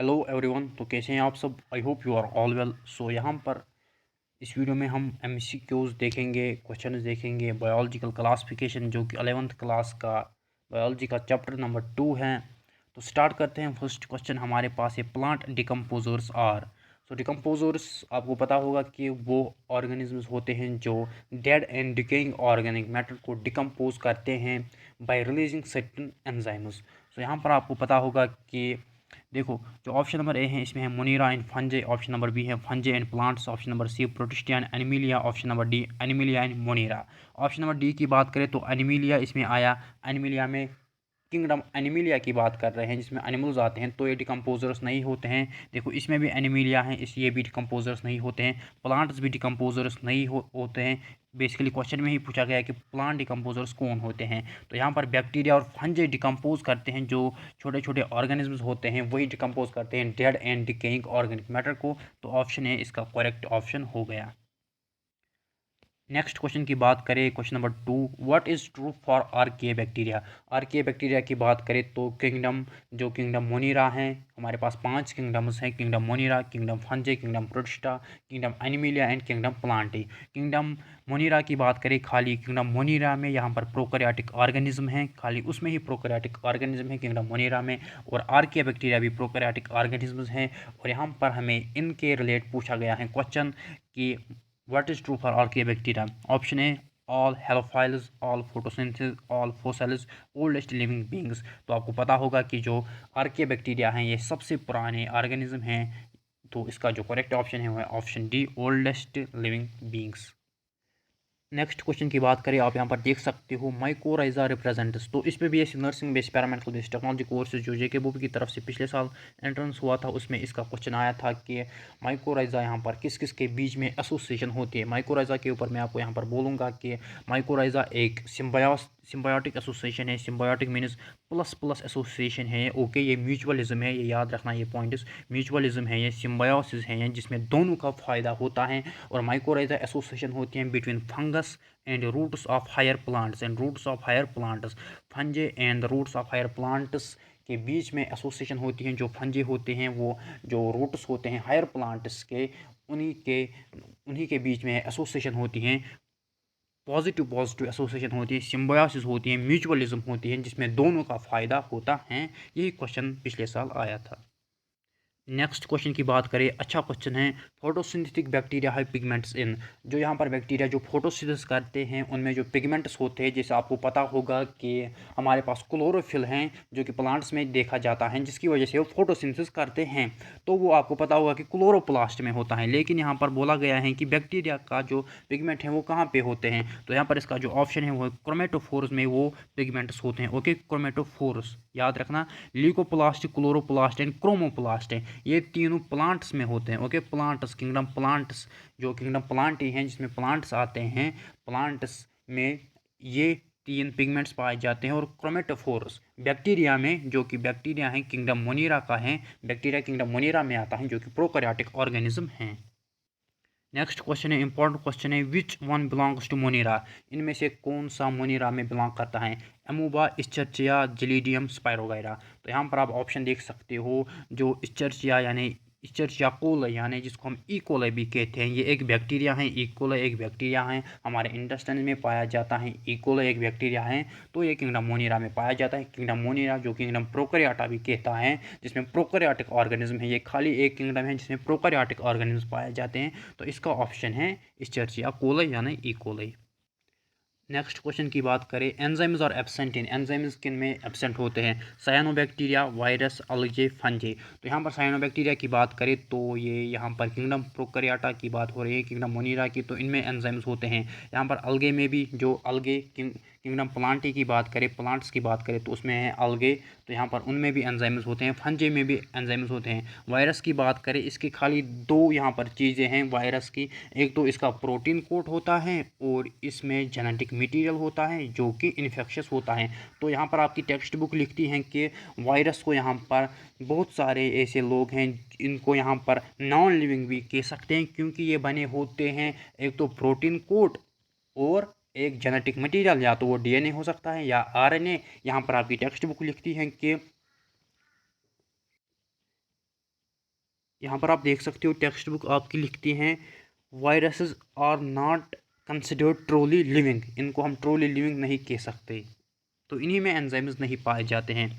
Hello everyone. तो कैसे हैं आप सब? I hope you are all well. So यहाँ पर इस वीडियो में हम एमसीक्यूज देखेंगे, क्वेश्चंस देखेंगे, बायोलॉजिकल क्लासिफिकेशन जो कि 11th क्लास का बायोलॉजी का चैप्टर नंबर 2 है। तो स्टार्ट करते हैं। फर्स्ट क्वेश्चन हमारे पास है, plant decomposers are. So decomposers आपको पता होगा कि वो ऑर्गेनिजम्स होते हैं जो dead and decaying organic matter को डिकम्पोज करते हैं by releasing certain enzymes. So यहाँ पर आपको पता होगा कि देखो, जो ऑप्शन नंबर ए है इसमें है Monera and Fungi, option number B है Fungi and plants, option number C Protista and Animalia, option number D Animalia and Monera. Option number D की बात करें तो एनिमिलिया इसमें आया। एनिमिलिया में किंगडम एनिमिलिया की बात कर रहे हैं जिसमें एनिमल्स आते हैं, तो ये डिकम्पोजर्स नहीं होते हैं। देखो, इसमें भी एनिमिलिया है, इस ये भी डिकम्पोजर्स नहीं होते हैं। प्लांट्स भी डिकम्पोजर्स नहीं होते हैं। बेसिकली क्वेश्चन में ही पूछा गया है कि प्लांट डिकम्पोजर्स कौन होते हैं, तो यहाँ पर बैक्टीरिया और फंजे डिकम्पोज करते हैं। जो छोटे छोटे ऑर्गेनिजम्स होते हैं वही डिकम्पोज करते हैं dead and decaying organic matter को। तो ऑप्शन है इसका करेक्ट ऑप्शन हो गया। नेक्स्ट क्वेश्चन की बात करें, question number 2, what is true for archaea bacteria. Archaea bacteria की बात करें तो किंगडम, जो किंगडम मोनीरा हैं, हमारे पास 5 किंगडम्स हैं, kingdom Monera, kingdom Fungi, kingdom Protista, kingdom Animalia and kingdom Plantae. Kingdom Monera की बात करें, खाली किंगडम मोनीरा में यहाँ पर प्रोकैरियोटिक ऑर्गेनिज्म है, खाली उसमें ही प्रोकैरियोटिक ऑर्गेनिज्म है किंगडम मोनीरा में, और आर्किया बैक्टीरिया भी प्रोकैरियोटिक ऑर्गेनिज्म हैं। और यहाँ पर हमें इनके रिलेट पूछा गया है क्वेश्चन कि what is true for archaea bacteria? Option A, all halophiles, all photosynthesis, all fossils, oldest living beings। तो आपको पता होगा कि जो आर्किया बैक्टीरिया हैं ये सबसे पुराने ऑर्गेनिज्म हैं। तो इसका जो करेक्ट ऑप्शन है वो है option D, oldest living beings. Next question की बात करें, आप यहाँ पर देख सकते हो माइकोराइजा रिप्रेजेंट्स। तो इसमें भी ऐसे nursing base paramedical base technology course जो जेके बोप की तरफ से पिछले साल एंट्रेंस हुआ था, उसमें इसका क्वेश्चन आया था कि माइकोराइजा यहाँ पर किस किस के बीच में एसोसिएशन होती है। माइकोराइजा के ऊपर मैं आपको यहाँ पर बोलूँगा कि माइकोराइजा एक सिम्बायोटिक एसोसिएशन है। Symbiotic means plus plus association है। ओके, ये म्यूचुअलिज्म है, ये याद रखना, ये पॉइंट्स म्यूचुअलिज्म है, ये सिम्बायोसिस है, जिसमें दोनों का फ़ायदा होता है। और माइकोराइजा एसोसिएशन होती है between fungus and roots of higher plants and roots of higher plants. Fungi and roots of higher plants के बीच में एसोसिएशन होती हैं। जो फंजे होते हैं वो जो रूट्स होते हैं हायर प्लांट्स के, उन्हीं के बीच में एसोसिएशन होती हैं। पॉजिटिव पॉजिटिव एसोसिएशन होती है, सिम्बायोसिस होती है, म्यूचुअलिज्म होती है, जिसमें दोनों का फ़ायदा होता है। यही क्वेश्चन पिछले साल आया था। नेक्स्ट क्वेश्चन की बात करें, अच्छा क्वेश्चन है, फोटोसिंथेटिक बैक्टीरिया है पिगमेंट्स इन। जो यहाँ पर बैक्टीरिया जो फोटोसिंथेसिस करते हैं उनमें जो पिगमेंट्स होते हैं, जैसे आपको पता होगा कि हमारे पास क्लोरोफिल हैं जो कि प्लांट्स में देखा जाता है, जिसकी वजह से वो फोटोसिंथेसिस करते हैं। तो वो आपको पता होगा कि क्लोरोप्लास्ट में होता है। लेकिन यहाँ पर बोला गया है कि बैक्टीरिया का जो पिगमेंट है वो कहाँ पे होते हैं, तो यहाँ पर इसका जो ऑप्शन है वो क्रोमेटोफोर्स में वो पिगमेंट्स होते हैं। ओके, क्रोमेटोफोर्स याद रखना। ल्यूकोप्लास्ट, क्लोरोप्लास्ट एंड क्रोमोप्लास्ट है, ये तीनों प्लांट्स में होते हैं। ओके, प्लांट्स, किंगडम प्लांट्स, जो किंगडम प्लांट ही हैं जिसमें प्लांट्स आते हैं, प्लांट्स में ये 3 पिगमेंट्स पाए जाते हैं। और क्रोमेटोफोर्स बैक्टीरिया में, जो कि बैक्टीरिया हैं किंगडम मोनीरा का है, बैक्टीरिया किंगडम मोनीरा में आता है जो कि प्रोकैरियोटिक ऑर्गेनिज्म हैं। नेक्स्ट क्वेश्चन है, इंपॉर्टेंट क्वेश्चन है, विच वन बिलोंग्स टू मोनीरा। इनमें से कौन सा मोनीरा में बिलोंग करता है? अमूबा, इस्चरचिया, जेलिडियम, स्पायरोगाइरा। तो यहाँ पर आप ऑप्शन देख सकते हो। जो इस्चरचिया यानी इस्चरचिया कोलाई, यानी जिसको हम कोलाई भी कहते हैं, ये एक बैक्टीरिया है। कोलाई एक बैक्टीरिया है, हमारे इंटेस्टाइन में पाया जाता है। कोलाई एक बैक्टीरिया है, तो ये किंगडम मोनीरा में पाया जाता है। किंगडम मोनीरा जो किंगडम प्रोकैरियोटा भी कहता है, जिसमें प्रोकैरियोटिक ऑर्गेनिज्म है। ये खाली एक किंगडम है जिसमें प्रोकैरियोटिक ऑर्गेनिज्म पाए जाते हैं। तो इसका ऑप्शन है इस्चरचिया कोलाई यानी कोलाई। नेक्स्ट क्वेश्चन की बात करें, एंजाइम्स और एब्सेंट इन। एंजाइम्स किन में एब्सेंट होते हैं? Cyanobacteria, virus, algae, फंजे। तो यहाँ पर साइनोबैक्टीरिया की बात करें तो ये यहाँ पर किंगडम प्रोकैरियोटा की बात हो रही है, किंगडम मोनीरा की, तो इनमें एंजाइम्स होते हैं। यहाँ पर अल्गे में भी, जो अल्गे किंगडम प्लांटी की बात करें, प्लांट्स की बात करें तो उसमें है अल्गे, तो यहाँ पर उनमें भी एंजाइम्स होते हैं। फंजे में भी एंजाइम्स होते हैं। वायरस की बात करें, इसकी खाली 2 यहाँ पर चीज़ें हैं वायरस की। एक तो इसका प्रोटीन कोट होता है और इसमें जेनेटिक मटेरियल होता है जो कि इन्फेक्शियस होता है। तो यहाँ पर आपकी टेक्स्ट बुक लिखती हैं कि वायरस को यहाँ पर बहुत सारे ऐसे लोग हैं इनको यहाँ पर नॉन लिविंग भी कह सकते हैं, क्योंकि ये बने होते हैं एक तो प्रोटीन कोट और एक जेनेटिक मटेरियल, या तो वो डीएनए हो सकता है या आरएनए। यहाँ पर आपकी टेक्स्ट बुक लिखती है कि यहाँ पर आप देख सकते हो टेक्स्ट बुक आपकी लिखती हैं viruses are not considered truly living, इनको हम ट्रूली लिविंग नहीं कह सकते, तो इन्हीं में एंजाइम्स नहीं पाए जाते हैं।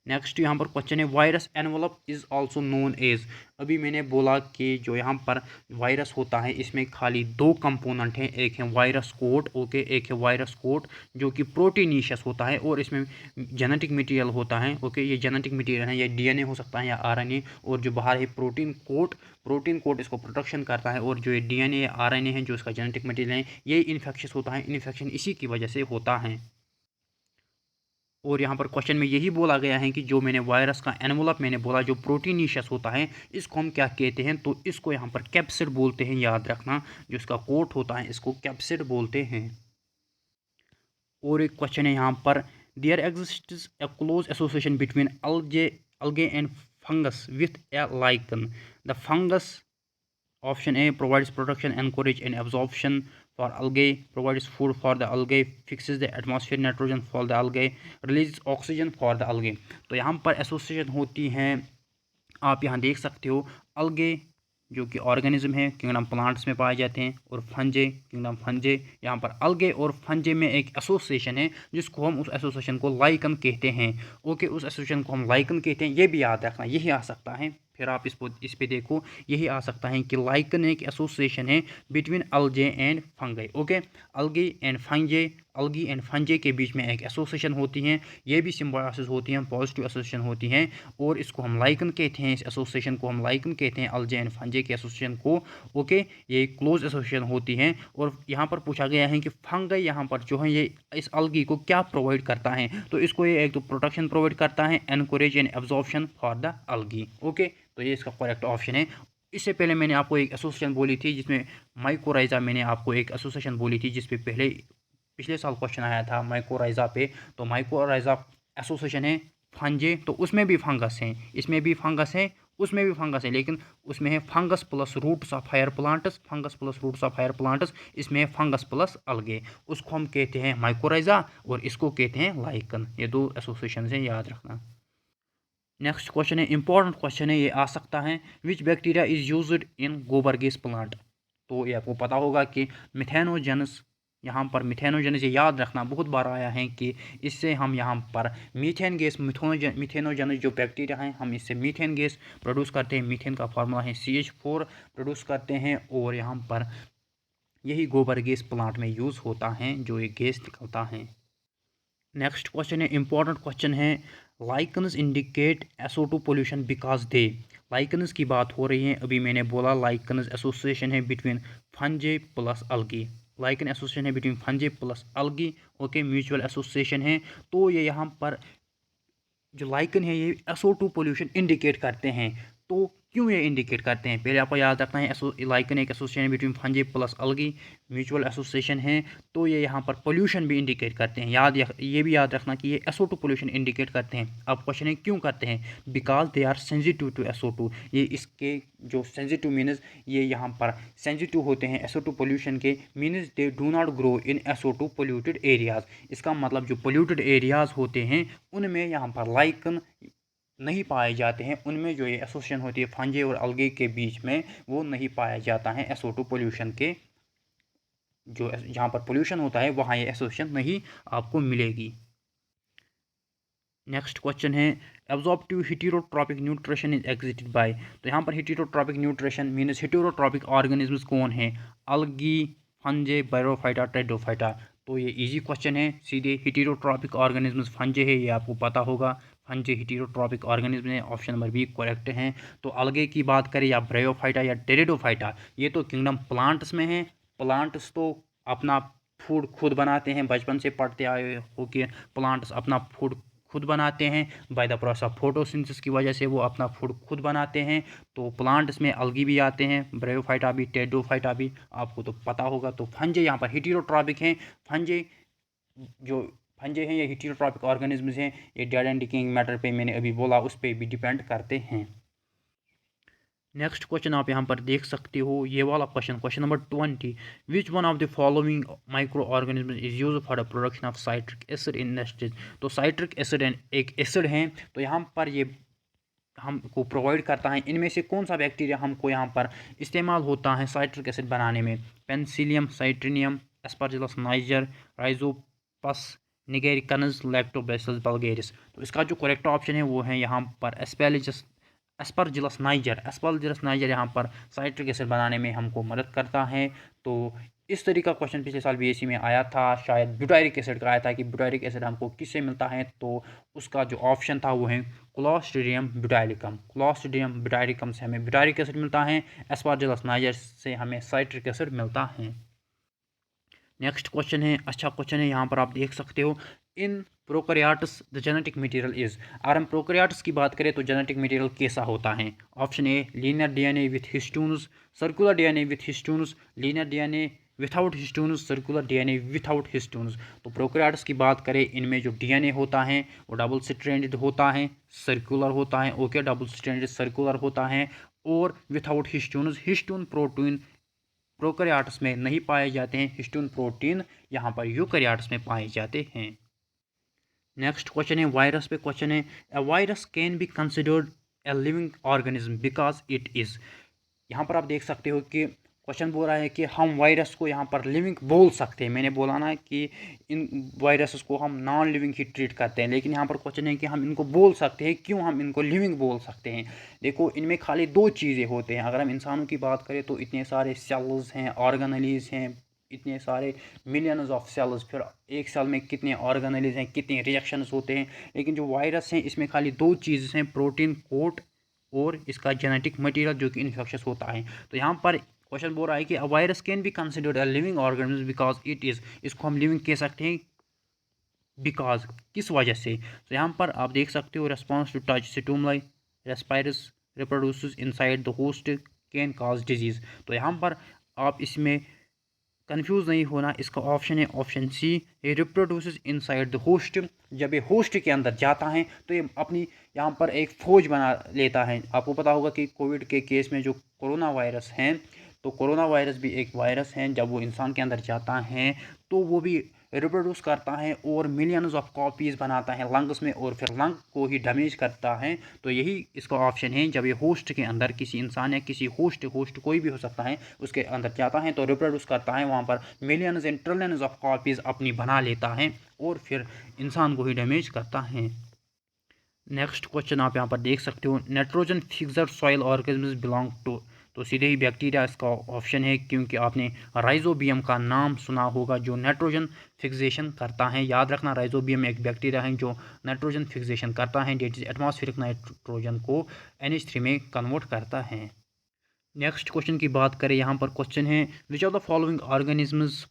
नेक्स्ट यहाँ पर क्वेश्चन है virus envelope is also known as. अभी मैंने बोला कि जो यहाँ पर वायरस होता है इसमें खाली दो कंपोनेंट हैं, एक है वायरस कोट, ओके, एक है वायरस कोट जो कि प्रोटीनीशियस होता है और इसमें जेनेटिक मटेरियल होता है, ओके, ये जेनेटिक मटेरियल है, ये डीएनए हो सकता है या आरएनए, और जो बाहर है प्रोटीन कोट इसको प्रोटेक्शन करता है, और जो ये डीएनए या आरएनए है जो इसका जेनेटिक मटेरियल है ये इन्फेक्शियस होता है, इन्फेक्शन इसी की वजह से होता है। और यहाँ पर क्वेश्चन में यही बोला गया है कि जो मैंने वायरस का एनवलप मैंने बोला जो प्रोटीनीशियस होता है इसको हम क्या कहते हैं, तो इसको यहाँ पर कैप्सिड बोलते हैं, याद रखना, जो इसका कोट होता है इसको कैप्सिड बोलते हैं। और एक क्वेश्चन है यहाँ पर there exists a close association between algae and fungus with a lichen. The fungus option A provides protection, encourage and absorption for algae, provides food for the algae, fixes the atmosphere nitrogen for the algae, releases oxygen for the algae। तो यहाँ पर association होती हैं, आप यहाँ देख सकते हो algae जो कि ऑर्गेनिज्म है किंगडम प्लांट्स में पाए जाते हैं, और फंजे किंगडम फंजे, यहाँ पर algae और फंजे में एक एसोसिएशन है जिसको हम उस एसोसिएशन को लाइकन कहते हैं, ओके, उस एसोसिएशन को हम लाइकन कहते हैं, ये भी याद रखना, यही आ सकता है, फिर आप इस पे देखो यही आ सकता है कि लाइकन एक एसोसिएशन है between algae and fungi, okay, algae and फंजे के बीच में एक एसोसिएशन होती हैं, ये भी सिम्बायोसिस होती हैं, पॉजिटिव एसोसिएशन होती हैं, और इसको हम लाइकन कहते हैं, इस एसोसिएशन को हम लाइकन कहते हैं, algae एंड फंजे के एसोसिएशन को, ओके, ये क्लोज एसोसिएशन होती हैं। और यहाँ पर पूछा गया है कि फंगई यहाँ पर जो है ये इस algae को क्या प्रोवाइड करता है, तो इसको ये एक तो प्रोटेक्शन प्रोवाइड करता है, encourage and absorption for the algae, okay, तो ये इसका करेक्ट ऑप्शन है। इससे पहले मैंने आपको एक एसोसिएशन बोली थी जिसमें माइकोराइजा, मैंने आपको एक एसोसिएशन बोली थी जिस पे पिछले साल क्वेश्चन आया था माइकोराइजा पे, तो माइकोराइजा एसोसिएशन है फंजे, तो उसमें भी फंगस हैं, इसमें भी फंगस है, उसमें भी फंगस है, लेकिन उसमें है fungus plus roots of higher plants, fungus plus roots of higher plants, इसमें है फंगस प्लस अलगे, उसको हम कहते हैं माइकोराइजा और इसको कहते हैं लाइकन, ये दो एसोसिएशन हैं, याद रखना। नेक्स्ट क्वेश्चन है इंपॉर्टेंट क्वेश्चन है, ये आ सकता है विच बैक्टीरिया इज यूज्ड इन गोबर गैस प्लांट। तो ये आपको पता होगा कि मिथेनोजेनस, यहाँ पर मिथेनोजेनस ये याद रखना बहुत बार आया है कि इससे हम यहाँ पर मीथेन गैस, मिथेनोजेनस जो बैक्टीरिया हैं हम इससे मीथेन गैस प्रोड्यूस करते हैं, मीथेन का फार्मूला है CH4 प्रोड्यूस करते हैं, और यहाँ पर यही गोबर गैस प्लांट में यूज़ होता है जो ये गैस निकलता है। नेक्स्ट क्वेश्चन है इंपॉर्टेंट क्वेश्चन है lichens indicate SO2 pollution because they. Lichens की बात हो रही है, अभी मैंने बोला लाइकन्स एसोसिएशन है between fungi plus algae, lichen association है between fungi plus algae, okay, mutual association है, तो ये यहाँ पर जो लाइकन है ये SO2 पोल्यूशन इंडिकेट करते हैं, तो क्यों ये इंडिकेट करते हैं, पहले आपको याद रखना है लाइकन एक association between fungi plus algae, mutual association है, तो ये यहाँ पर पोल्यूशन भी इंडिकेट करते हैं, ये भी याद रखना कि ये SO2 पोल्यूशन इंडिकेट करते हैं। अब क्वेश्चन है क्यों करते हैं, because they are sensitive to SO2, ये इसके जो सेंसिटिव मीनस ये यहाँ पर सेंसिटिव होते हैं SO2 पोल्यूशन के, मीनस they do not grow in SO2 polluted areas, इसका मतलब जो पोल्यूटेड एरियाज होते हैं उनमें यहाँ पर लाइकन नहीं पाए जाते हैं, उनमें जो ये एसोसिएशन होती है फंजे और अलगे के बीच में वो नहीं पाया जाता है SO2 पोल्यूशन के, जो जहाँ पर पोल्यूशन होता है वहाँ ये एसोसिएशन नहीं आपको मिलेगी। नेक्स्ट क्वेश्चन है absorptive heterotrophic nutrition is exhibited by. तो यहाँ पर heterotrophic nutrition means heterotrophic organisms कौन है, अलगी, फंजे, बैरोफाइटा, टेडोफाइटा। तो ये इजी क्वेश्चन है, सीधे हेटेरोट्रॉपिक ऑर्गेनिजम्स फंजे है, ये आपको पता होगा, फंजे हेटेरोट्रॉपिक ऑर्गेनिज्म है, ऑप्शन नंबर बी करेक्ट है। तो अलगे की बात करें या ब्रायोफाइटा या टेरिडोफाइटा, ये तो किंगडम प्लांट्स में है, प्लांट्स तो अपना फूड खुद बनाते हैं, बचपन से पढ़ते आए हो कि प्लांट्स अपना फूड खुद बनाते हैं, by the process of photosynthesis की वजह से वो अपना फूड खुद बनाते हैं, तो प्लांट्स में अलगी भी आते हैं, ब्रायोफाइटा भी, टेरिडोफाइटा भी, आपको तो पता होगा। तो फंजे यहाँ पर हेटेरोट्रॉपिक हैं, फंजे हैं ये हेटेरोट्रॉपिक ऑर्गेनिजम्स हैं, ये डेड एंड डिकेइंग मैटर पे मैंने अभी बोला उस पर भी डिपेंड करते हैं। नेक्स्ट क्वेश्चन आप यहाँ पर देख सकते हो, ये वाला question number 20, which one of the following micro organism is use for the production of citric acid in industries. तो साइट्रिक एसिड एक एसिड हैं, तो यहाँ पर ये हमको प्रोवाइड करता है। इनमें से कौन सा बैक्टीरिया हमको यहाँ पर इस्तेमाल होता है साइट्रिक एसिड बनाने में? Penicillium citrinum, Aspergillus niger, Rhizopus nigricans, Lactobacillus bulgaricus. तो इसका जो करेक्ट ऑप्शन है वो है यहाँ पर एस्परजिलस नाइजर। एस्परजिलस नाइजर यहाँ पर साइट्रिक एसिड बनाने में हमको मदद करता है। तो इस तरीका क्वेश्चन पिछले साल बीएससी में आया था, शायद ब्यूटारिक एसिड का आया था कि ब्यूटारिक एसिड हमको किससे मिलता है, तो उसका जो ऑप्शन था वो है क्लोस्ट्रीडियम ब्यूटाइलिकम। क्लोस्ट्रीडियम ब्यूटाइलिकम से हमें ब्यूटारिक एसिड मिलता है, एस्परजिलस नाइजर से हमें साइट्रिक एसिड मिलता है। नेक्स्ट क्वेश्चन है, अच्छा क्वेश्चन है, यहाँ पर आप देख सकते हो, in prokaryotes the genetic material is. अगर हम प्रोकैरियोट्स की बात करें तो जेनेटिक मटेरियल कैसा होता है? Option a linear DNA with histones, circular DNA with histones, linear DNA without histones, circular DNA without histones. तो प्रोकैरियोट्स की बात करें, इनमें जो डीएनए होता है वो डबल स्ट्रैंडेड होता है, सर्कुलर होता है, ओके, डबल स्ट्रैंडेड सर्कुलर होता है, और without histones. Histone protein prokaryotes में नहीं पाए जाते हैं, हिस्टोन प्रोटीन यहाँ पर यूकैरियोट्स में पाए जाते हैं। नेक्स्ट क्वेश्चन है वायरस पे क्वेश्चन है, a virus can be considered a living organism because it is. यहाँ पर आप देख सकते हो कि क्वेश्चन बोल रहा है कि हम वायरस को यहाँ पर लिविंग बोल सकते हैं। मैंने बोला ना कि इन वायरसेस को हम नॉन लिविंग ही ट्रीट करते हैं, लेकिन यहाँ पर क्वेश्चन है कि हम इनको बोल सकते हैं, क्यों हम इनको लिविंग बोल सकते हैं? देखो, इनमें खाली दो चीज़ें होते हैं। अगर हम इंसानों की बात करें तो इतने सारे सेल्स हैं, ऑर्गेनेलीज हैं, इतने सारे मिलियंस ऑफ सेल्स, फिर एक सेल में कितने ऑर्गेनेलीज हैं, कितने रिएक्शंस होते हैं। लेकिन जो वायरस हैं इसमें खाली दो चीज़ें हैं, प्रोटीन कोट और इसका जेनेटिक मटेरियल जो कि इन्फेक्शस होता है। तो यहाँ पर क्वेश्चन बोल रहा है कि a virus can be considered a living organism because it is. इसको हम लिविंग कह सकते हैं बिकॉज, किस वजह से? तो यहाँ पर आप देख सकते हो, response to touch stimuli, respires, reproduces inside the host, can cause disease. तो यहाँ पर आप इसमें कंफ्यूज नहीं होना, इसका ऑप्शन है ऑप्शन सी, ये रिप्रोड्यूसेस इनसाइड द होस्ट। जब ये होस्ट के अंदर जाता है तो ये अपनी यहाँ पर एक फौज बना लेता है। आपको पता होगा कि कोविड के केस में जो कोरोना वायरस हैं, तो कोरोना वायरस भी एक वायरस है, जब वो इंसान के अंदर जाता है तो वो भी रिप्रोड्यूस करता है और मिलियंस ऑफ कॉपीज़ बनाता है लंग्स में, और फिर लंग को ही डैमेज करता है। तो यही इसका ऑप्शन है, जब ये होस्ट के अंदर किसी इंसान या किसी होस्ट कोई भी हो सकता है उसके अंदर जाता है तो रिप्रोड्यूस करता है, वहाँ पर millions and trillions of copies अपनी बना लेता है और फिर इंसान को ही डैमेज करता है। नेक्स्ट क्वेश्चन आप यहाँ पर देख सकते हो, nitrogen fixer soil organism belong to. तो सीधे ही बैक्टीरिया इसका ऑप्शन है, क्योंकि आपने राइजोबियम का नाम सुना होगा जो नाइट्रोजन फिक्सेशन करता है। याद रखना, राइजोबियम एक बैक्टीरिया है जो नाइट्रोजन फिक्सेशन करता है, डेट इज एटमॉस्फेरिक नाइट्रोजन को NH3 में कन्वर्ट करता है। नेक्स्ट क्वेश्चन की बात करें, यहाँ पर क्वेश्चन है, which of the following organisms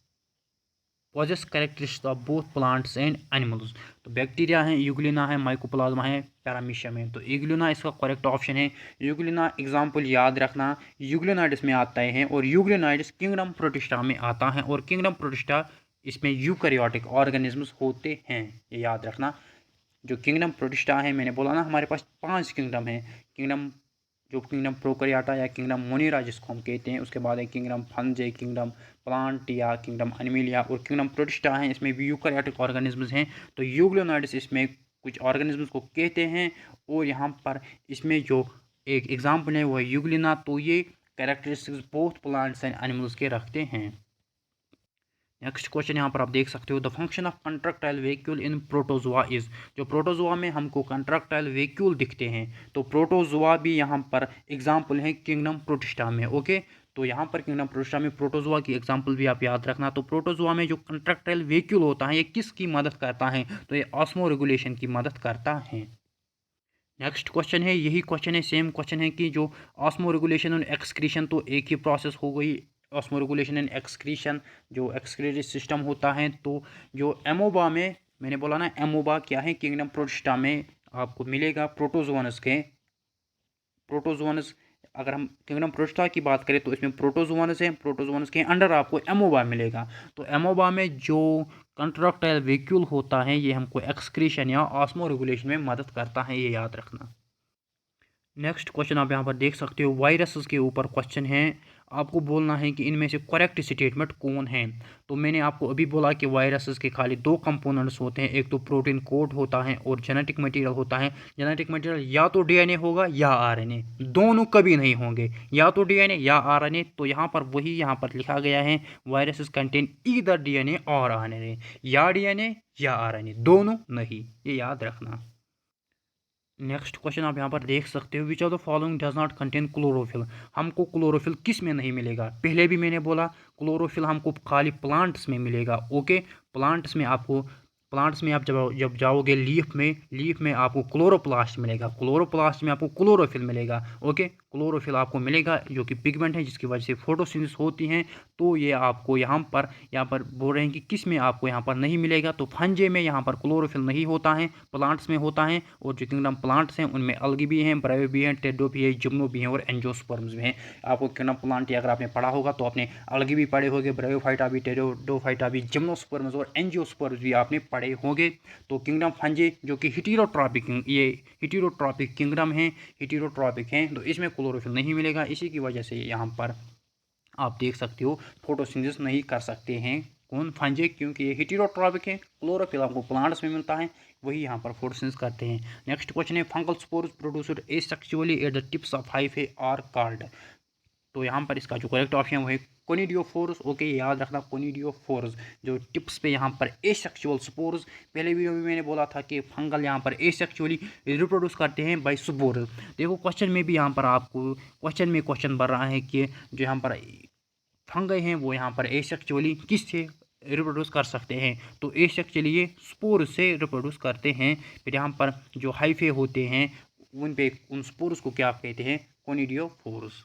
possess characteristics of both plants and animals. तो बैक्टीरिया है, यूग्लिना है, माइकोप्लाज्मा है, पैरामीशियम है। तो यूग्लिना इसका करेक्ट ऑप्शन है। यूग्लिना एग्जाम्पल याद रखना, यूग्लिनाइड्स में आता है और यूग्लिनाइड्स किंगडम प्रोटिस्टा में आता है, और किंगडम प्रोटिस्टा इसमें यूकैरियोटिक ऑर्गेनिजम्स होते हैं, ये याद रखना। जो किंगडम प्रोटिस्टा है, मैंने बोला ना हमारे पास 5 किंगडम है, किंगडम प्रोकैरियोटा या किंगडम मोनिरा जिसको हम कहते हैं, उसके बाद है किंगडम फंजे, किंगडम प्लांट या किंगडम एनिमलिया, और किंगडम प्रोटिस्टा है, इसमें भी यूकैरियोटिक ऑर्गेनिजम्स हैं। तो यूग्लियोनाइड्स इसमें कुछ ऑर्गेनिजम्स को कहते हैं, और यहाँ पर इसमें जो एक एग्जाम्पल है वो है यूग्लिना। तो ये characteristics both plants and animals के रखते हैं। नेक्स्ट क्वेश्चन यहाँ पर आप देख सकते हो, the function of contractile vacuole in protozoa is. जो प्रोटोजोआ में हमको कंट्रैक्टाइल वेक्यूल दिखते हैं, तो प्रोटोजोआ भी यहाँ पर एग्जाम्पल है किंगडम प्रोटिस्टा में, ओके। तो यहाँ पर किंगडम प्रोटिस्टा में प्रोटोजोआ की एग्जाम्पल भी आप याद रखना। तो प्रोटोजोआ में जो कंट्रैक्टाइल वेक्यूल होता है ये किसकी मदद करता है? तो ये ऑस्मो रेगुलेशन की मदद करता है। नेक्स्ट क्वेश्चन है, यही क्वेश्चन है, सेम क्वेश्चन है कि जो ऑस्मो रेगुलेशन और एक्सक्रीशन, तो एक ही प्रोसेस हो गई, ऑस्मो रेगुलेशन एंड एक्सक्रीशन, जो एक्सक्रीटरी सिस्टम होता है। तो जो एमोबा में, मैंने बोला ना एमोबा क्या है, किंगडम प्रोटिस्टा में आपको मिलेगा प्रोटोजोअन्स। अगर हम किंगडम प्रोटिस्टा की बात करें तो इसमें प्रोटोजोअन्स है, प्रोटोजोअन्स के अंडर आपको एमोबा मिलेगा। तो एमोबा में जो कंट्रैक्टाइल वेक्यूल होता है ये हमको एक्सक्रीशन या ऑस्मो रेगुलेशन में मदद करता है, ये याद रखना। नेक्स्ट क्वेश्चन आप यहाँ पर देख सकते हो, वायरसेस के ऊपर क्वेश्चन है, आपको बोलना है कि इनमें से करेक्ट स्टेटमेंट कौन है। तो मैंने आपको अभी बोला कि वायरसेस के खाली दो कंपोनेंट्स होते हैं, एक तो प्रोटीन कोड होता है और जेनेटिक मटेरियल होता है। जेनेटिक मटेरियल या तो डीएनए होगा या आरएनए, दोनों कभी नहीं होंगे, या तो डीएनए या आरएनए। तो यहाँ पर वही यहाँ पर लिखा गया है, वायरसेस कंटेन ईदर डीएनए और आरएनए, या डीएनए या आरएनए, दोनों नहीं, ये याद रखना। नेक्स्ट क्वेश्चन आप यहाँ पर देख सकते हो, विच of the following does not contain chlorophyll. हमको क्लोरोफिल किस में नहीं मिलेगा, पहले भी मैंने बोला क्लोरोफिल हमको खाली प्लांट्स में मिलेगा। ओके, प्लांट्स में आपको, प्लांट्स में आप जब जाओगे लीफ में आपको क्लोरोप्लास्ट मिलेगा, क्लोरोप्लास्ट में आपको क्लोरोफिल मिलेगा। ओके, क्लोरोफिल आपको मिलेगा जो कि पिगमेंट है जिसकी वजह से फोटोसिंथेसिस होती है। तो ये आपको यहाँ पर बोल रहे हैं कि किस में आपको यहाँ पर नहीं मिलेगा, तो फंजे में यहाँ पर क्लोरोफिल नहीं होता है, प्लांट्स में होता है। और जो किंगडम प्लांट्स हैं उनमें अलगी भी हैं, ब्रायो भी हैं, टेडो भी है, जिम्नो भी हैं और एंजियोस्पर्म्स भी हैं। आपको किंगडम प्लांट अगर आपने पढ़ा होगा तो आपने अलगी भी पढ़े होंगे, ब्रायोफाइटा भी, टेडोफाइटा भी, जिम्नोस्पर्म्स और एंजियोस्पर्म्स भी आपने पढ़े होंगे। तो किंगडम फंजे जो कि हेटेरोट्रॉपिक किंगडम है, हेटेरोट्रॉपिक हैं, तो इसमें क्लोरोफिल नहीं मिलेगा। इसी की वजह से यहाँ पर आप देख सकते हो फोटोसिंथेसिस नहीं कर सकते हैं कौन, फंजे, क्योंकि ये हेटेरोट्रॉपिक है। क्लोरोफिल आपको प्लांट्स में मिलता है, वही यहाँ पर फोटोसिंथेसिस करते हैं। नेक्स्ट क्वेश्चन है, fungal spores produced asexually at the tips of hyphae are called. तो यहाँ पर इसका जो करेक्ट ऑप्शन वो है कोनिडियोफोर्स। ओके, याद रखना कोनिडियोफोर्स, जो टिप्स पे यहाँ पर एसेक्सुअल स्पोर्स। पहले वीडियो में मैंने बोला था कि फंगल यहाँ पर एसेक्सुअली रिप्रोड्यूस करते हैं बाय स्पोर्स। देखो क्वेश्चन में भी यहाँ पर आपको क्वेश्चन बन रहा है कि जो यहाँ पर फंगई हैं वो यहाँ पर एसेक्सुअली किससे रिप्रोड्यूस कर सकते हैं, तो एसेक्सुअली ये स्पोर से रिप्रोड्यूस करते हैं। फिर यहाँ पर जो हाइफे होते हैं उन स्पोर्स को क्या कहते हैं, कोनिडियोफोर्स।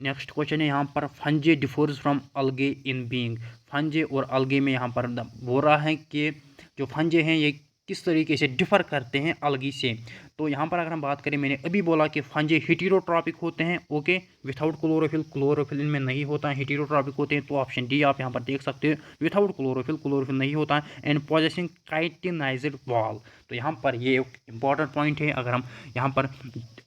नेक्स्ट क्वेश्चन है यहाँ पर, फंजे डिफर्स फ्रॉम अलगे इन बीइंग। फंजे और अलगे में यहाँ पर बोल रहा है कि जो फंजे हैं ये किस तरीके से डिफ़र करते हैं अलगी से। तो यहाँ पर अगर हम बात करें, मैंने अभी बोला कि फंजे हेटेरोट्रॉपिक होते हैं। ओके, विथआउट क्लोरोफिल इनमें नहीं होता है, हेटेरोट्रॉपिक होते हैं। तो ऑप्शन डी आप यहाँ पर देख सकते हो, विथआउट क्लोरोफिल नहीं होता है। And possessing chitinised wall. तो यहाँ पर ये एक इंपॉर्टेंट पॉइंट है। अगर हम यहाँ पर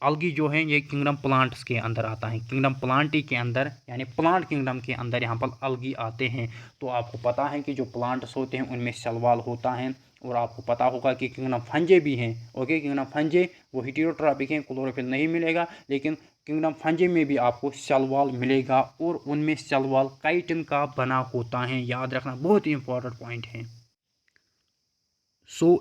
अलगी जो है ये किंगडम प्लांट्स के अंदर आता है, किंगडम प्लांटी के अंदर, यानी प्लांट किंगडम के अंदर यहाँ पर अलगी आते हैं। तो आपको पता है कि जो प्लांट्स होते हैं उनमें सेल वॉल होता है, और आपको पता होगा कि किंगडम फंजे भी हैं। ओके, किंगडम फंजे वो हेटेरोट्रॉपिक हैं, क्लोरोफिल नहीं मिलेगा, लेकिन किंगडम फंजे में भी आपको सेल वॉल मिलेगा, और उनमें सेल वॉल काइटिन का बना होता है। याद रखना, बहुत ही इंपॉर्टेंट पॉइंट है।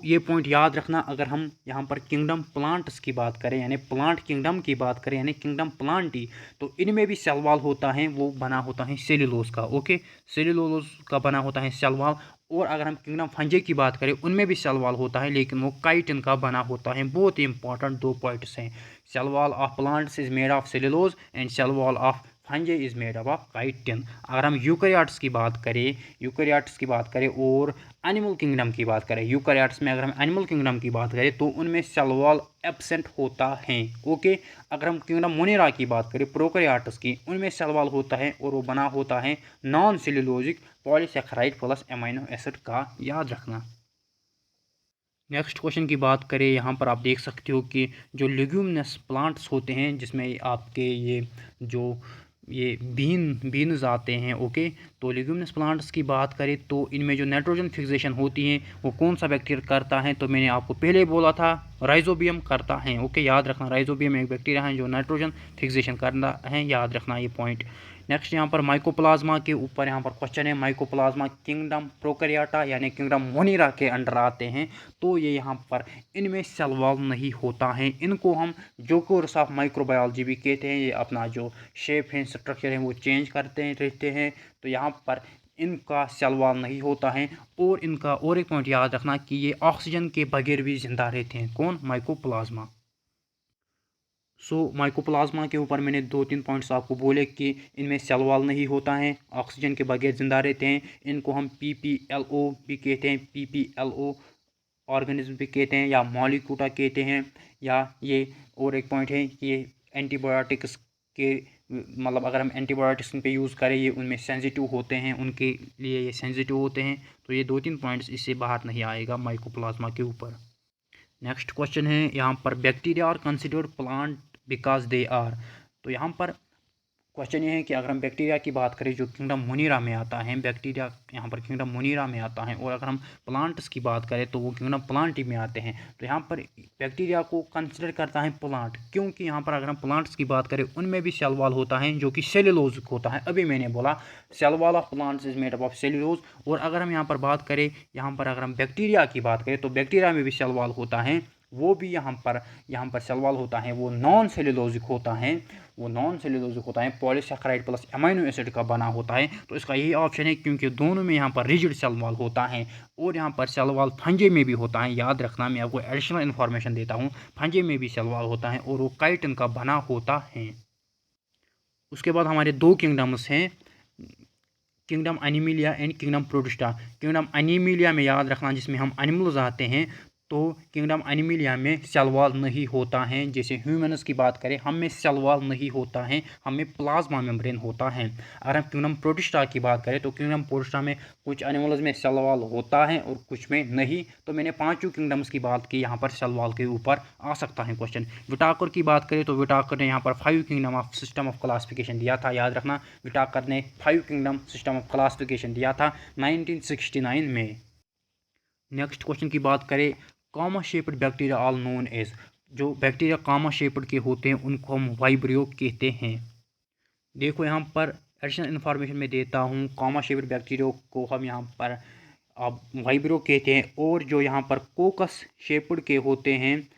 ये पॉइंट याद रखना। अगर हम यहाँ पर किंगडम प्लांट्स की बात करें, यानी प्लांट किंगडम की बात करें, यानी किंगडम प्लांटी, तो इनमें भी सेल वॉल होता है, वो बना होता है सेल्यूलोज का। ओके, सेल्यूलोज का बना होता है सेल वॉल। और अगर हम किंगडम फंजे की बात करें, उनमें भी सेल वॉल होता है, लेकिन वो काइटिन का बना होता है। बहुत ही इंपॉर्टेंट दो पॉइंट्स हैं। Cell wall of plants is made of cellulose and cell wall of fungi is made of chitin. अगर हम यूकैरियोट्स की बात करें और एनिमल किंगडम की बात करें, यूकैरियोट्स में अगर हम एनिमल किंगडम की बात करें तो उनमें सेल वॉल एब्सेंट होता है। ओके, अगर हम किंगडम मोनेरा की बात करें, प्रोकैरियोट्स की, उनमें सेल वॉल होता है और वो बना होता है non cellulosic polysaccharide plus amino acid का। याद रखना। नेक्स्ट क्वेश्चन की बात करें, यहाँ पर आप देख सकते हो कि जो लेग्यूमिनस प्लांट्स होते हैं, जिसमें आपके ये बीन्स आते हैं। ओके, तो लेग्यूमिनस प्लांट्स की बात करें तो इनमें जो नाइट्रोजन फिक्सेशन होती है वो कौन सा बैक्टीरिया करता है, तो मैंने आपको पहले बोला था राइजोबियम करता है। ओके, याद रखना, राइजोबियम एक बैक्टीरिया है जो नाइट्रोजन फिक्सेशन करता है। याद रखना ये पॉइंट। नेक्स्ट यहाँ पर माइकोप्लाज्मा के ऊपर यहाँ पर क्वेश्चन है, माइकोप्लाज्मा किंगडम प्रोकैरियोटा यानी किंगडम मोनेरा के अंडर आते हैं। तो ये यहाँ पर इनमें सेल वॉल नहीं होता है, इनको हम जोकोर्स ऑफ माइक्रोबायोलॉजी भी कहते हैं। ये अपना जो शेप है, स्ट्रक्चर है, वो चेंज करते रहते हैं। तो यहाँ पर इनका सेल वॉल नहीं होता है। और इनका और एक पॉइंट याद रखना कि ये ऑक्सीजन के बगैर भी जिंदा रहते हैं। कौन? माइकोप्लाज्मा। माइकोप्लाज्मा के ऊपर मैंने 2-3 पॉइंट्स आपको बोले कि इनमें सेल वॉल नहीं होता है, ऑक्सीजन के बगैर जिंदा रहते हैं। इनको हम PPLO भी कहते हैं, PPLO ऑर्गेनिज्म भी कहते हैं, या मॉलिक्यूटा कहते हैं। या ये और एक पॉइंट है कि ये एंटीबायोटिक्स के, मतलब अगर हम एंटीबायोटिक्स पे यूज़ करें, ये उनमें सेंसिटिव होते हैं, उनके लिए ये सेंसिटिव होते हैं। तो ये 2-3 पॉइंट्स इससे बाहर नहीं आएगा माइकोप्लाज्मा के ऊपर। नेक्स्ट क्वेश्चन है यहाँ पर, bacteria are considered plant because they are. तो यहाँ पर क्वेश्चन ये है कि अगर हम बैक्टीरिया की बात करें जो किंगडम मोनिरा में आता है, बैक्टीरिया यहाँ पर किंगडम मोनिरा में आता है, और अगर हम प्लांट्स की बात करें तो वो किंगडम प्लांटी में आते हैं। तो यहाँ पर बैक्टीरिया को कंसिडर करता है प्लांट, क्योंकि यहाँ पर अगर हम प्लांट्स की बात करें उनमें भी सेल वॉल होता है जो कि सेल्यूलोज होता है। अभी मैंने बोला cell wall of plants is made up of cellulose. और अगर हम यहाँ पर बात करें, यहाँ पर अगर हम बैक्टीरिया की बात करें तो बैक्टीरिया में भी सेल वॉल होता है, वो भी यहाँ पर सेल वॉल होता है, वो नॉन सेल्यूलोजिक होता है, वो नॉन सेल्यूलोजिक होता है, पॉलीसैकेराइड प्लस अमीनो एसिड का बना होता है। तो इसका यही ऑप्शन है, क्योंकि दोनों में यहाँ पर रिजिड सेल वॉल होता है। और यहाँ पर सेल वॉल फंजे में भी होता है, याद रखना, मैं आपको एडिशनल इन्फॉर्मेशन देता हूँ, फंजे में भी सेल वॉल होता है और वो काइटिन का बना होता है। उसके बाद हमारे दो किंगडम्स हैं, kingdom Animalia and kingdom Protista. Kingdom Animalia में याद रखना जिसमें हम एनिमल्स आते हैं, तो किंगडम एनिमिलिया में सेल वॉल नहीं होता है। जैसे ह्यूमन्स की बात करें, हम में सेल वॉल नहीं होता है, हमें प्लाज्मा मेम्ब्रेन होता है। अगर हम किंगडम प्रोटिस्टा की बात करें तो किंगडम प्रोटिस्टा में कुछ एनिमल्स में सेल वॉल होता है और कुछ में नहीं। तो मैंने पांचों किंगडम्स की बात की, यहाँ पर सेल वॉल के ऊपर आ सकता है क्वेश्चन। विटाकर की बात करें तो विटाकर ने यहाँ पर 5 kingdom of system of classification दिया था, याद रखना, विटाकर ने 5 किंगडम सिस्टम ऑफ क्लासिफिकेशन दिया था 1969 में। नेक्स्ट क्वेश्चन की बात करें, comma shaped bacteria all known as. जो बैक्टीरिया कॉमा शेप्ड के होते हैं उनको हम वाइब्रियो कहते हैं। देखो यहाँ पर एडिशनल इन्फॉर्मेशन में देता हूँ, कॉमा शेप्ड बैक्टीरिया को हम यहाँ पर अब वाइब्रियो कहते हैं। और जो यहाँ पर कोकस शेप्ड के होते हैं,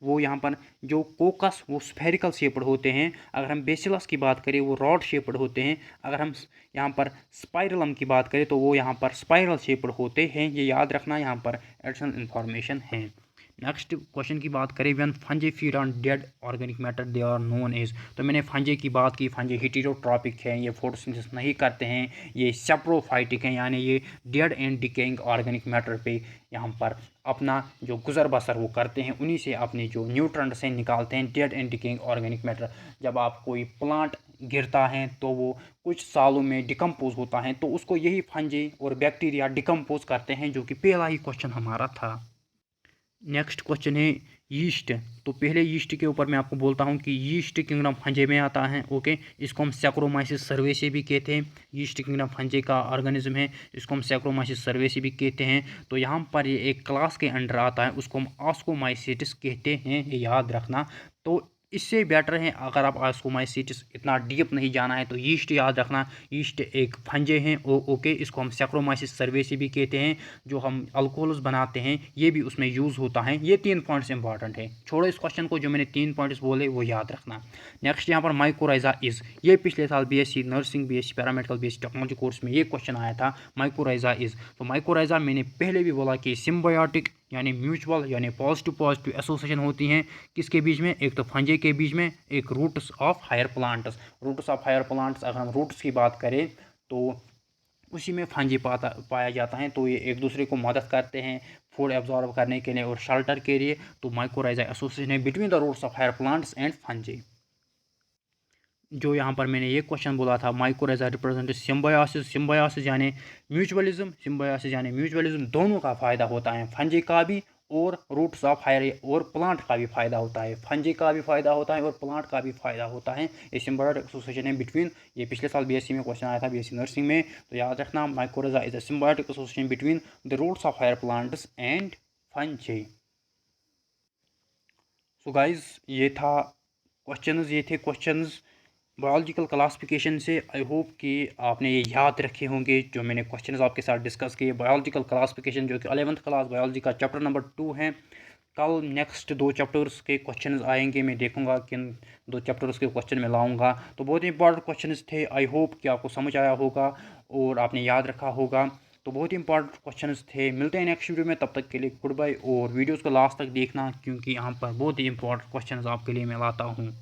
वो यहाँ पर जो कोकस वो स्फेरिकल शेप्ड होते हैं। अगर हम बेसिलस की बात करें वो रॉड शेप्ड होते हैं। अगर हम यहाँ पर स्पाइरलम की बात करें तो वो यहाँ पर स्पाइरल शेप्ड होते हैं। ये याद रखना, यहाँ पर एडिशनल इन्फॉर्मेशन है। नेक्स्ट क्वेश्चन की बात करें, when fungi feed on dead organic matter they are known as. तो मैंने फंजे की बात की, फंजे हेटेरोट्रॉपिक हैं, ये फोटोसिंथेसिस नहीं करते हैं, ये सेप्रोफाइटिक हैं, यानी ये dead and decaying organic matter पे यहाँ पर अपना जो गुजर बसर वो करते हैं, उन्हीं से अपने जो न्यूट्रंट्स हैं निकालते हैं, dead and decaying organic matter. जब आप कोई प्लांट गिरता है तो वो कुछ सालों में डिकम्पोज होता है, तो उसको यही फंजे और बैक्टीरिया डिकम्पोज करते हैं, जो कि पहला ही क्वेश्चन हमारा था। नेक्स्ट क्वेश्चन है यीस्ट। तो पहले यीस्ट के ऊपर मैं आपको बोलता हूँ कि यीस्ट किंगडम फंजे में आता है। ओके, इसको हम सैक्रोमाइसिस सर्वेसी भी कहते हैं। यीस्ट किंगडम फंजे का ऑर्गेनिज्म है, इसको हम सैक्रोमाइसिस सर्वेसी भी कहते हैं। तो यहाँ पर ये एक क्लास के अंडर आता है, उसको हम ऑस्कोमाइसिटिस कहते हैं, ये याद रखना। तो इससे बेटर है अगर आप ऑस्कोमाइसिटिस इतना डीप नहीं जाना है तो यीस्ट याद रखना, यीस्ट एक फंजे हैं। ओके, इसको हम सैक्रोमाइसिस सर्वेसी भी कहते हैं। जो हम अल्कोहल्स बनाते हैं ये भी उसमें यूज़ होता है। ये 3 पॉइंट्स इंपॉर्टेंट है, छोड़ो इस क्वेश्चन को, जो मैंने 3 पॉइंट्स बोले वो याद रखना। नेक्स्ट यहाँ पर माइकोराइजा इज, ये पिछले साल BSc nursing, BSc paramedical, BSc technology course में ये क्वेश्चन आया था, माइकोराइजा इज। तो माइकोराइजा मैंने पहले भी बोला कि सिम्बायोटिक यानी म्यूचुअल यानी पॉजिटिव पॉजिटिव एसोसिएशन होती हैं किसके बीच में, एक तो फंजे के बीच में, एक roots of higher plants. Roots of higher plants, अगर हम रूट्स की बात करें तो उसी में फंजी पाया जाता है। तो ये एक दूसरे को मदद करते हैं फूड एब्जॉर्ब करने के लिए और शेल्टर के लिए। तो माइकोराइजा एसोसिएशन है between the roots of higher plants and fungi. जो यहाँ पर मैंने ये क्वेश्चन बोला था, माइकोराइजा रिप्रेजेंट सिम्बायोसिस, सिम्बायोसिस यानी म्यूचुअलिज्म, सिम्बायोसिस यानी म्यूचुअलिज्म, दोनों का फ़ायदा होता है, फंजी का भी और रूट्स ऑफ हायर और प्लांट का भी फ़ायदा होता है, फंजी का भी फ़ायदा होता है और प्लांट का भी फ़ायदा होता है। ये सिम्बायोटिक एसोसिएशन है बिटवीन, ये पिछले साल बीएससी में क्वेश्चन आया था, बीएससी नर्सिंग में। तो याद रखना, mycorrhiza is a symbiotic association between the roots of higher plants and fungi. So guys, ये था क्वेश्चंस, ये थे क्वेश्चंस बायोलॉजिकल क्लासिफिकेशन से। आई होप कि आपने ये याद रखे होंगे जो मैंने क्वेश्चंस आपके साथ डिस्कस किए। बायोलॉजिकल क्लासिफिकेशन जो कि 11th क्लास बायोलॉजी का चैप्टर नंबर 2 है। कल नेक्स्ट 2 चैप्टर्स के क्वेश्चंस आएंगे, मैं देखूंगा किन 2 चैप्टर्स के क्वेश्चन मैं लाऊंगा। तो बहुत ही इंपॉर्टेंट क्वेश्चंस थे, आई होप कि आपको समझ आया होगा और आपने याद रखा होगा। तो बहुत ही इंपॉर्टेंट क्वेश्चंस थे। मिलते हैं नेक्स्ट वीडियो में, तब तक के लिए गुड बाय। और वीडियोज़ को लास्ट तक देखना, क्योंकि यहाँ पर बहुत ही इंपॉर्टेंट क्वेश्चंस आपके लिए मैं लाता हूँ।